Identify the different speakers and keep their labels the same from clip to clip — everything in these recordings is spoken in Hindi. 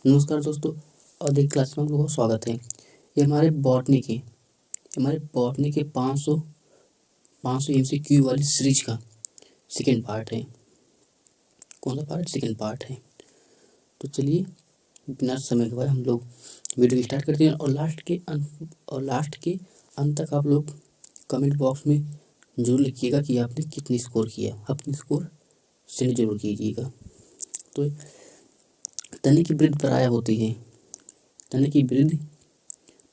Speaker 1: नमस्कार दोस्तों। और एक क्लास में आप लोगों का स्वागत है। ये हमारे बॉटनी के 500 MCQ वाली सीरीज का सेकंड पार्ट है। कौन सा पार्ट? सेकंड पार्ट है। तो चलिए बिना समय गवाए हम लोग वीडियो स्टार्ट करते हैं। और लास्ट के अंत तक आप लोग कमेंट बॉक्स में जरूर लिखिएगा कि आपने कितनी स्कोर किया। अपनी स्कोर सेंड जरूर कीजिएगा। तो तने की वृद्धि प्रायः होती है। तने की वृद्धि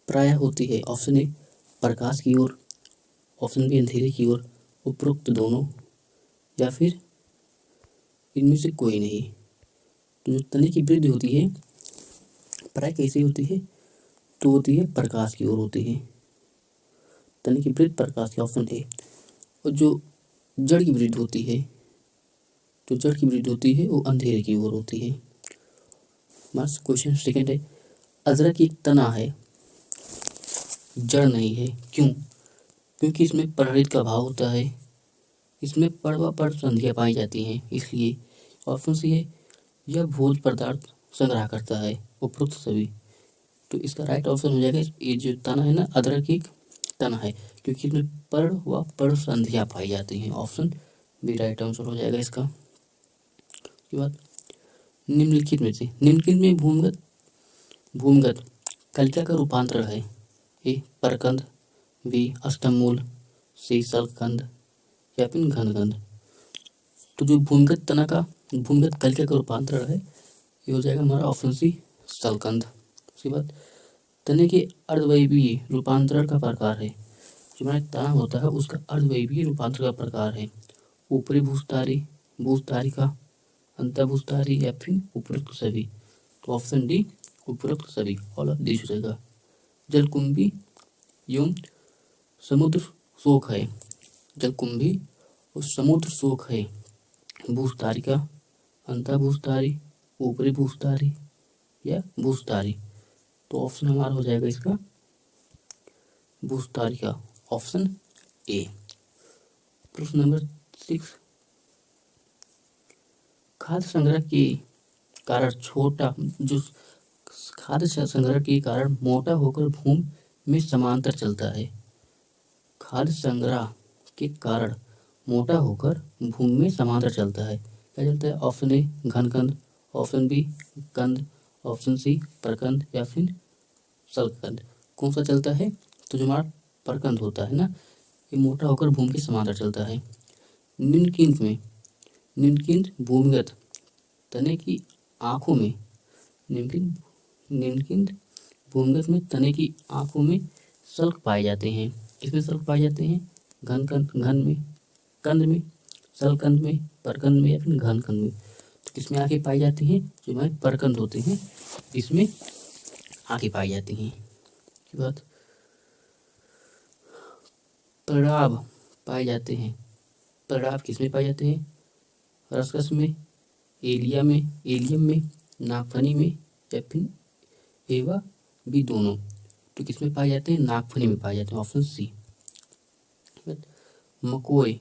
Speaker 1: प्रायः होती है। ऑप्शन ए प्रकाश की ओर, ऑप्शन बी अंधेरे की ओर, उपरोक्त दोनों, या फिर इनमें से कोई नहीं। तो जो तने की वृद्धि होती है प्राय कैसे होती है? तो होती है प्रकाश की ओर होती है। तने की वृद्धि प्रकाश की, ऑप्शन ए। और जो जड़ की वृद्धि होती है वो अंधेरे की ओर होती है। हमारा क्वेश्चन सेकंड है, अदरक एक तना है, जड़ नहीं है, क्यों? क्योंकि इसमें परहित का भाव होता है। इसमें पड़ व पर संधियाँ पाई जाती हैं, इसलिए ऑप्शन सी है, यह भोज पदार्थ संग्रह करता है, उपरोक्त सभी। तो इसका राइट ऑप्शन हो जाएगा, ये जो तना है ना, अदरक एक तना है क्योंकि इसमें पड़ व पर संधियाँ पाई जाती हैं। ऑप्शन बी राइट आंसर हो जाएगा इसका। उसके बाद निम्नलिखित में भूमिगत कलिका का रूपांतर है। ए परकंद, बी अष्टमूल, सी सलकंद, या फिर घनकंद। तो जो भूमिगत कलिका का रूपांतरण है ये हो जाएगा हमारा ऑप्शन सी सलकंद। उसके बाद तने के अर्धवायवीय रूपांतरण का प्रकार है। जो हमारा तना होता है उसका अर्धवायवीय रूपांतरण का प्रकार है, ऊपरी भूस्तारिका, अंतःभूस्तारी, या फिर उपरोक्त सभी। तो ऑप्शन डी उपरोक्त सभी, ऑल ऑफ दिस हो जाएगा। जलकुंभी एवं समुद्र शोक है। जलकुंभी और समुद्र शोक है, भूस्तारिका, अंतःभूस्तारी, ऊपरी भूस्तारी, या भूस्तारी। तो ऑप्शन हमारा हो जाएगा इसका भूस्तारिका, ऑप्शन ए। प्रश्न नंबर 6, खाद्य संग्रह के कारण मोटा होकर भूमि में समांतर चलता है। खाद्य संग्रह के कारण मोटा होकर भूमि में समांतर चलता है। क्या चलता है? ऑप्शन ए घनकंद, ऑप्शन बी कंद, ऑप्शन सी प्रकंद, या फिर सलकंद। कौन सा चलता है? तो जो हमारा प्रकंद होता है ना, ये मोटा होकर भूमि के समांतर चलता है। निम्नलिखित भूमिगत तने की आंखों में निम्नलिखित भूमिगत में तने की आंखों में सल्क पाए जाते हैं। इसमें सल्क पाए जाते हैं कंद में, सलकंद में, परकंद में, या फिर घनकंद में। तो किसमें आंखें पाई जाती हैं? जो हमारे परकंद होते हैं इसमें आंखें पाई जाती हैं। उसके बाद प्रडाभ पाए जाते हैं। प्रडाभ किसमें पाए जाते हैं? रसकस में, एलियम में, नागफनी में, या फिर एवा भी दोनों। तो किसमें पाए जाते हैं? नागफनी में पाए जाते हैं, ऑप्शन सी। मकोई,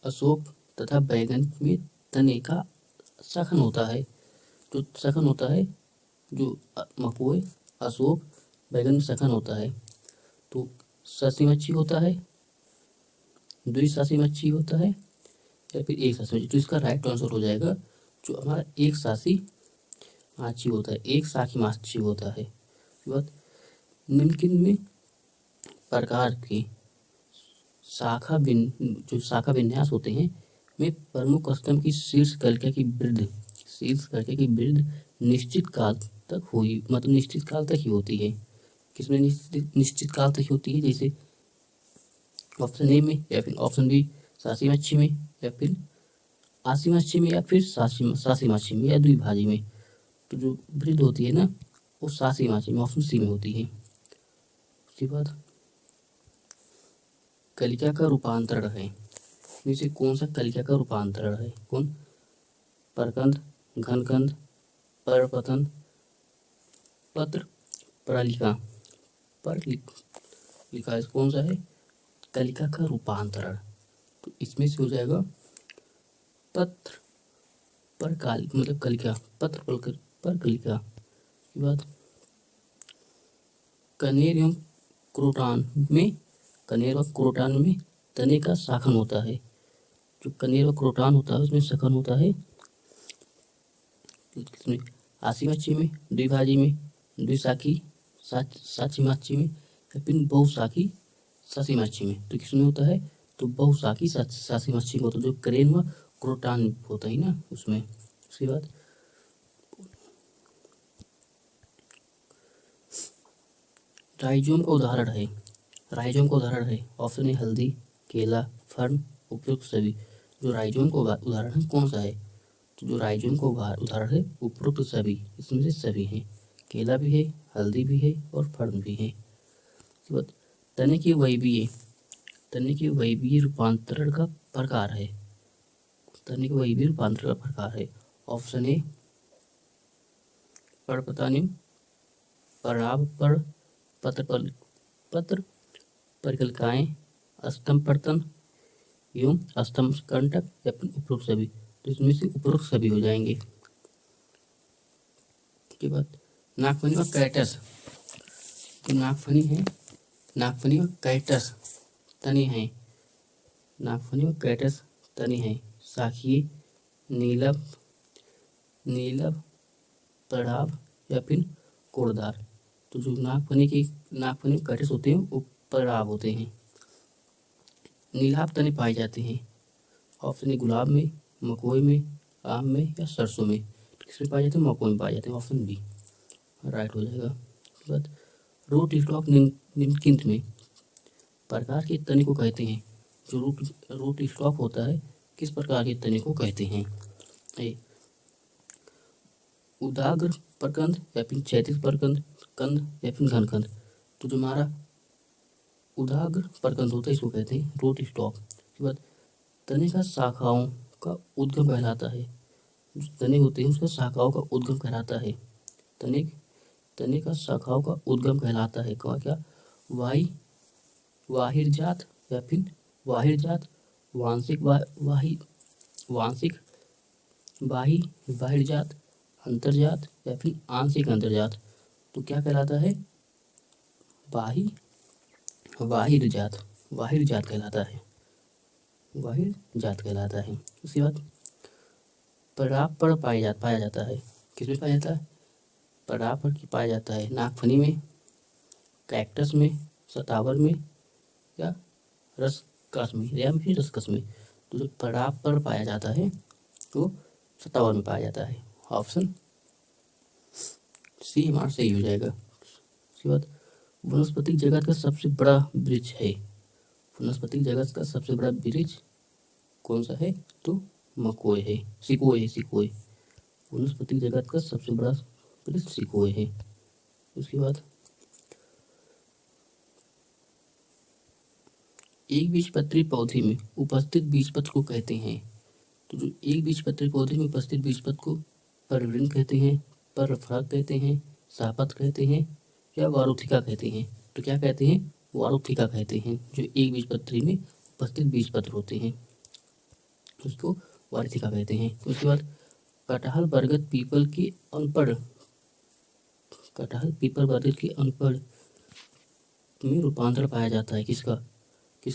Speaker 1: अशोक तथा बैगन में तने का सखन होता है। जो मकोई, अशोक, बैगन में सखन होता है। तो सासी मच्छी होता है, द्विशासी मच्छी होता है, या फिर एक सासी मच्छी। तो इसका राइट आंसर हो जाएगा जो हमारा एक सासी माछी होता है, एक साखी माछी होता है। उसके बाद निम्नलिखित में प्रकार के शाखा विन्यास होते हैं में प्रमुख स्तंभ की शीर्ष कलिका की वृद्धि निश्चित काल तक ही होती है। किसमें निश्चित काल तक होती है? जैसे ऑप्शन ए में, या फिर ऑप्शन बी सासी मच्छी में, या फिर आसी मच्छी में, या फिर सासी मच्छी में, या द्विभाजी में। तो जो वृद्धि होती है ना वो सासी मच्छी में, ऑप्शन सी में होती है। उसके बाद कलिका का रूपांतरण है। इनमें से कौन सा कलिका का रूपांतरण है? कौन? परकंद, घनकंद, परपतन, पत्र प्रलिका। पर लिखा है कौन सा है? कलिका का रूपांतरण। तो इसमें से हो जाएगा पत्र पर कलिका, पत्र पर कलिका। उसके बाद कनेर एवं क्रोटान में तने का शाखन होता है। जो कनेर और क्रोटान होता है उसमें शाखन होता है किसमें? आसी मच्छी में, द्विभाजी में, द्विशाखी साची मच्छी में या फिर बहुशाखी सासी मच्छी में। तो किसमें होता है? तो बहुशाखी सासी मच्छी में होता है, जो करेन व क्रोटान होता है ना उसमें। उसके बाद राइजोम का उदाहरण है ऑप्शन ए हल्दी, केला, फर्न, उपयुक्त सभी। जो राइजोम का उदाहरण है कौन सा है? तो जो राइजोम का उदाहरण है उपरोक्त सभी, इसमें से सभी हैं। केला भी है, हल्दी भी है और फर्न भी है। उसके बाद तने के वायवीय रूपांतरण का प्रकार है। ऑप्शन ए परपतानिम, परागपण, पत्र परिकल्पनाएं, स्तंभपतन एवं स्तंभकंटक या फिर उपरोक्त सभी। तो इसमें से उपरोक्त सभी हो जाएंगे। उसके बाद नागफनी और कैटस। तो नागफनी और कैटस तने हैं। शाखीय, नीलभ, प्रभाव या फिर कोड़दार। तो जो नागफनी कैटस होते हैं वो प्रभाव होते हैं। नीलाभ तने पाए जाते हैं। ऑप्शन ए गुलाब में, मकोई में, आम में या सरसों में। किसमें पाए जाते हैं? मकोई में पाए जाते हैं। ऑप्शन बी राइट हो जाएगा। उसके बाद रूट स्टॉक निम्नलिखित में प्रकार के तने को कहते हैं। जो रूट स्टॉक होता है किस प्रकार के तने को कहते हैं? ए उदाग्र प्रकंद या फिर क्षैतिज कंद या फिर घनकंद। तो जो हमारा उदाग्र प्रकंद होता है इसको कहते हैं रूट स्टॉक। उसके बाद तने का शाखाओं का उद्गम कहलाता है। जो तने होते हैं उसका शाखाओं का उद्गम कहलाता है। तने का शाखाओं का उद्गम कहलाता है क्या? वाहिरजात या फिर वाहिरजात, वाहिरजात, अंतर्जात या फिर आंशिक अंतर्जात। तो क्या कहलाता है? वाहिरजात कहलाता है। उसके बाद परागपण पाया जाता है। किसमें पाया जाता है? परागपण पाया जाता है नागफनी में, कैक्टस में, शतावर में या रसकस में। तो जो परागपण पाया जाता है वो शतावर में पाया जाता है। ऑप्शन सी हमारा सही हो जाएगा। उसके बाद वनस्पतिक जगत का सबसे बड़ा वृक्ष है। वनस्पतिक जगत का सबसे बड़ा वृक्ष कौन सा है? तो मकोय है, सिकोय। वनस्पतिक जगत का सबसे बड़ा वृक्ष सिकोय है। उसके बाद एक बीजपत्री पौधे में उपस्थित बीजपत्र को कहते हैं। तो जो एक बीजपत्री पौधे में उपस्थित बीजपत्र को परवृंत कहते हैं, परफरक कहते हैं, शाहपत्र कहते हैं या वारुथिका कहते हैं। तो क्या कहते हैं? वारुथिका कहते हैं। जो एक बीजपत्री में उपस्थित बीजपत्र होते हैं उसको वारुथिका कहते हैं। उसके बाद कटहल, बरगद, पीपल की अनपढ़ में रूपांतर पाया जाता है। किसका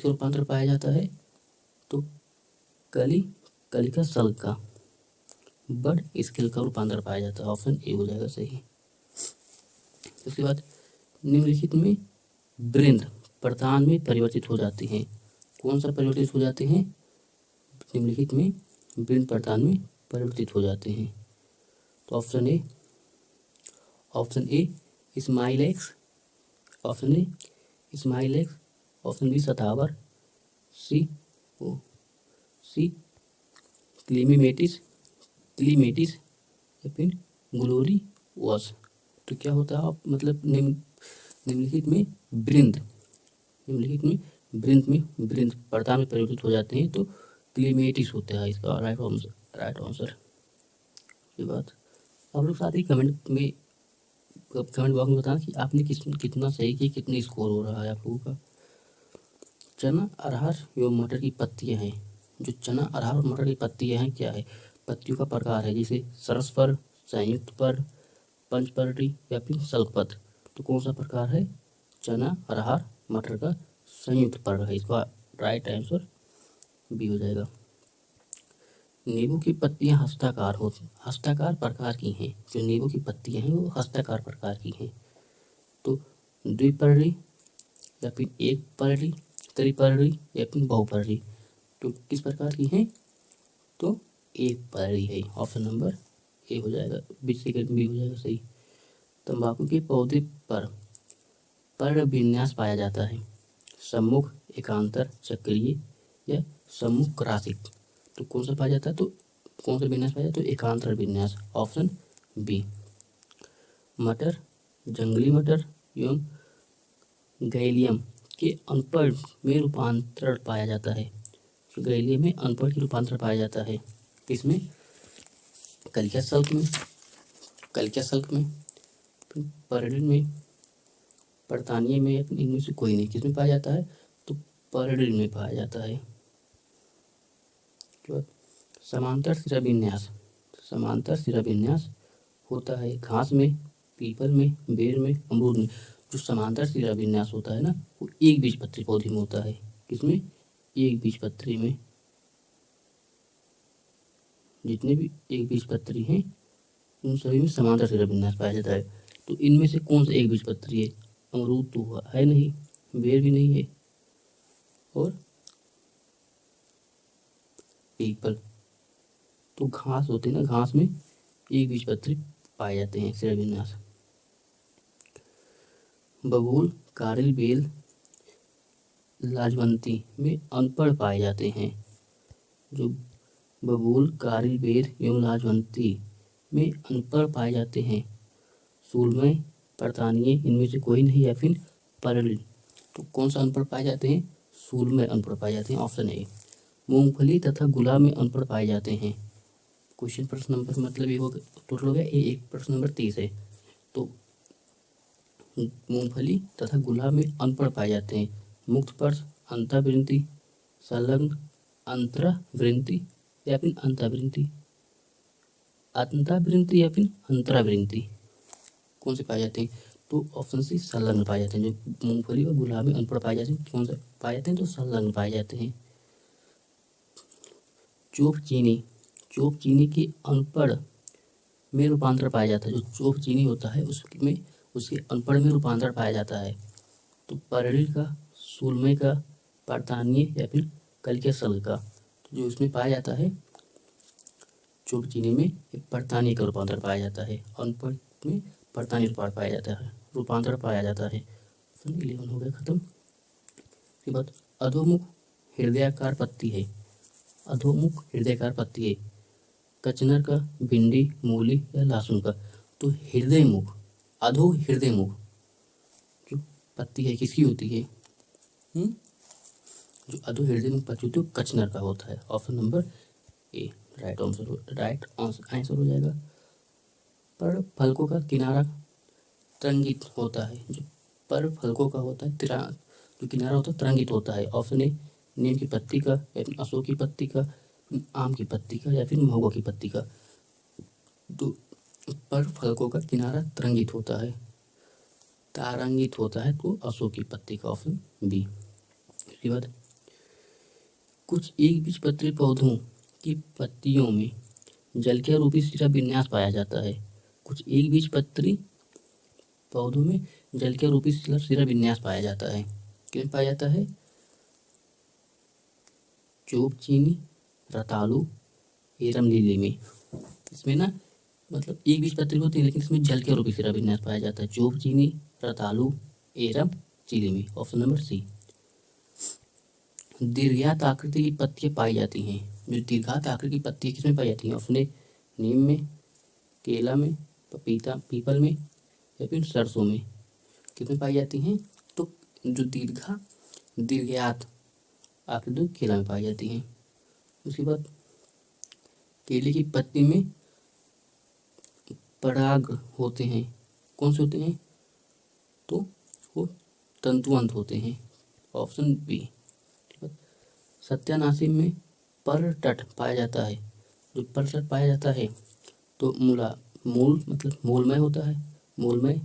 Speaker 1: रूपांतर पाया जाता है? तो कलिका सल का, बड स्केल का रूपांतर पाया जाता है। ऑप्शन ए हो जाएगा सही। उसके बाद निम्नलिखित में वृंद प्रधान में परिवर्तित हो जाते हैं। कौन सा परिवर्तित हो जाते हैं? निम्नलिखित में वृंद प्रधान में परिवर्तित हो जाते हैं। तो option A Smilax, option B शतावर, सी क्लीमेटिस या फिर ग्लोरी वॉश। तो क्या होता है? मतलब निम्नलिखित में वृंद प्रधान में परिवर्तित हो जाते हैं तो क्लीमेटिस होता है इसका राइट आंसर। के बाद आप लोग साथ ही कमेंट बॉक्स में बताना कि आपने कितना सही किया, कितने स्कोर हो रहा है आप लोगों का। चना, अरहर एवं मटर की पत्तियां हैं। जो चना, अरहर और मटर की पत्तियां हैं क्या है? पत्तियों का प्रकार है, जैसे सरस पर, संयुक्त पर, पंचपर्णी या फिर शल्कपत्र। तो कौन सा प्रकार है? चना, अरहर, मटर का संयुक्त पर्व है। इसका राइट आंसर बी हो जाएगा। नींबू की पत्तियां हस्ताकार प्रकार की हैं। जो नींबू की पत्तियां हैं वो हस्ताकार प्रकार की हैं। तो द्विपर्णी या फिर एक पर्णी, त्रिपर्णी या फिर बहुपर्णी। तो किस प्रकार की हैं? तो एक पर्णी है। ऑप्शन नंबर ए हो जाएगा, बी सेकंड बी हो जाएगा सही। तंबाकू के पौधे पर पर्ण विन्यास पाया जाता है। सम्मुख, एकांतर, चक्रीय या सम्मुख राशिक। तो कौन सा पाया जाता है? तो कौन सा विन्यास पाया जाता है? तो एकांतर विन्यास। Option B. मटर, जंगली मटर एवं गैलियम के अनपढ़ में रूपांतरण पाया जाता है। तो गैलियम में अनपढ़ की रूपांतरण पाया जाता है किसमें? कलिका सल्क में, पर्णिल में, पर्तानीय में, इनमें से कोई नहीं। किसमें पाया जाता है? तो पर्णिल में पाया जाता है। समांतर शिरा विन्यास होता है घास में, पीपल में, बेर में, अमरूद में। जो समांतर शिरा विन्यास होता है ना, वो एक बीजपत्री पौधे में होता है। किसमें? एक बीजपत्री में। जितने भी एक बीजपत्री हैं उन सभी में समांतर शिरा विन्यास पाया जाता है। तो इनमें से कौन सा एक बीजपत्री है? अमरूद तो है नहीं, बेर भी नहीं है, और पीपल। तो घास होते हैं ना, घास में एक बीजपत्री पाए जाते हैं शिरा विन्यास। बबूल, कारिल, बेल, लाजवंती में अनपढ़ पाए जाते हैं। जो बबूल, कारिल, बेर एवं लाजवंती में अनपढ़ पाए जाते हैं। सूलमय, पर्तानीय, इनमें से कोई नहीं, या फिर पर्णिल। तो कौन सा अनपढ़ पाए जाते हैं? सूलमय अनपढ़ पाए जाते हैं। Option A. मूंगफली तथा गुलाब में अनपढ़ पाए जाते हैं। क्वेश्चन प्रश्न नंबर मतलब ये हो टोटल हो गया ए। एक प्रश्न नंबर 30 है। तो मूंगफली तथा गुलाब में अनपढ़ पाए जाते हैं। मुक्त पर्श, अंतःवृंती, संलग्न, अंतरावृंती या फिर अंतःवृंती। अंतःवृंती या फिर अंतरावृंती कौन से पाए जाते हैं? तो ऑप्शन सी संलग्न पाए जाते हैं। जो मूंगफली और गुलाब में अनपढ़ पाए जाते हैं कौन से पाए जाते हैं? तो संलग्न पाए जाते हैं। चोप चीनी के अनपढ़ में रूपांतर पाया जाता है। जो चोप चीनी होता है उसमें उसके अनपढ़ में रूपांतर पाया जाता है। तो पर्णिल का, सूलमय का, पर्तानीय या फिर कलिका सल्क का। तो जो इसमें पाया जाता है चोप चीनी में एक पर्तानीय का रूपांतर पाया जाता है, अनपढ़ में पर्तानीय रूपांतर पाया जाता है। 11 हो गया खत्म। उसके बाद अधोमुख हृदयाकार पत्ती है। अधोमुख हृदयाकार पत्ती है कचनर का, भिंडी, मूली या लहसुन का। तो हृदय मुख, अधो हृदय मुख जो पत्ती है किसकी होती है? जो अधो हृदय मुख पत्ती होती है कचनर का होता है। Option number A right answer हो जाएगा। पर फलकों का किनारा तरंगित होता है। जो पर फलकों का होता है जो किनारा होता है तरंगित होता है। ऑप्शन ए नीम की पत्ती का, या फिर अशोक की पत्ती का, आम की पत्ती का, या फिर महुआ की पत्ती का। तो पर फलकों का किनारा तरंगित होता है, तारांगित होता है, तो अशोक की पत्ती का। Option B. उसके बाद कुछ एक बीजपत्री पौधों की पत्तियों में जलक्रिया रूपी शिरा विन्यास पाया जाता है। कुछ एक बीजपत्री पौधों में जलक्रिया रूपी शिरा विन्यास पाया जाता है। किसमें पाया जाता है? चोप चीनी, रतालू, एरम लीली में। इसमें ना मतलब एक बीजपत्री होती है लेकिन इसमें जलक्रिया रूपी शिरा विन्यास पाया जाता है। चोप चीनी, रतालू, एरम चीली में। Option number C. दीर्घात आकृति की पत्तियां पाई जाती हैं। जो दीर्घात आकृति की पत्तियां किसमें पाई जाती हैं? ऑप्शन ए नीम में, केला में, पीपल में या फिर सरसों में। किसमें पाई जाती हैं? तो जो दीर्घात आकृति केला में पाई जाती हैं। उसके बाद केले की पत्ती में पराग होते हैं। कौन से होते हैं? तो वो तंतुअंत होते हैं। Option B. सत्यानाशी में परतट पाया जाता है। जो परतट पाया जाता है तो मूला मूल मतलब मूलमय होता है, मूलमय।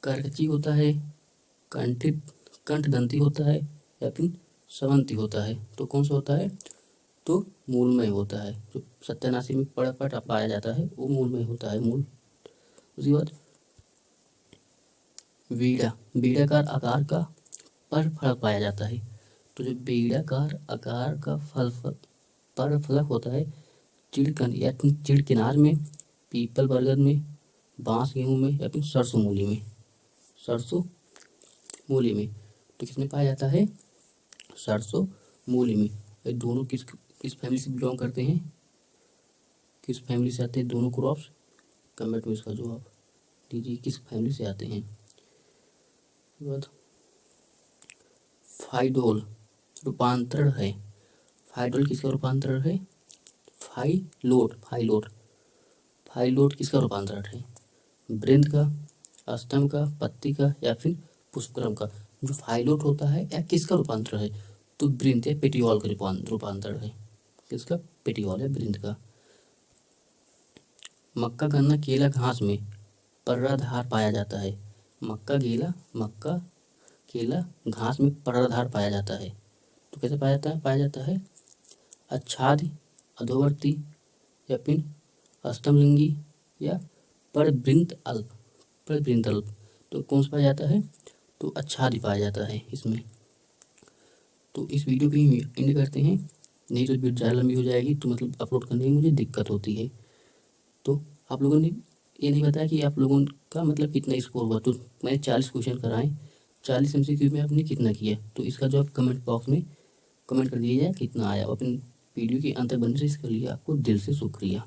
Speaker 1: करकची होता है, कंठित कंठदंती होता है या फिर स्रवंती होता है। तो कौन सा होता है? तो मूलमय होता है। जो सत्यानाशी में पड़ पाया जाता है वो मूलमय होता है, मूल। उसके बाद बीड़ा, बीड़ाकार आकार का पर फलक पाया जाता है। तो जो बीड़ाकार आकार का पर फलक होता है चिड़कन या फिर चिड़ किनार में, पीपल बरगद में, बांस गेहूं में या फिर सरसों मूली में, सरसों मूली में। तो किसमें पाया जाता है? सरसों मूली में। ये दोनों किस किस फैमिली से बिलोंग करते हैं? किस फैमिली से आते हैं दोनों क्रॉप्स? कमेंट में इसका जवाब दीजिए, किस फैमिली से आते हैं। बाद फाइडोल रूपांतरण है। फाइडोल किसका रूपांतरण है? फाइलोट, फाइलोट। फाइलोट किसका रूपांतरण है? वृंत का, स्तंभ का, पत्ती का या फिर पुष्पक्रम का। जो फाइलोट होता है या किसका रूपांतरण है? तो वृंत या पेटियोल का रूपांतरण है। किसका? पेटियोल या वृंत का। मक्का, गन्ना, केला, घास में पर्णधार पाया जाता है। मक्का, केला, घास में पर्णधार पाया जाता है। तो कैसे पाया जाता है? आच्छाद, अधोवर्ती या फिर स्तंभलिंगी या परवृंत अल्प, परवृंत अल्प। तो कौन सा पाया जाता है? तो आच्छाद पाया जाता है इसमें। तो इस वीडियो को ही एंड करते हैं, नहीं तो वीडियो ज़्यादा लंबी हो जाएगी, तो मतलब अपलोड करने में मुझे दिक्कत होती है। तो आप लोगों ने ये नहीं बताया कि आप लोगों का मतलब कितना स्कोर हुआ। तो मैंने 40 क्वेश्चन कराए, 40 MCQ में आपने कितना किया, तो इसका जवाब कमेंट बॉक्स में कमेंट कर दिया जाए कितना आया। अपनी वीडियो के अंत तक बनने से इसके लिए आपको दिल से शुक्रिया।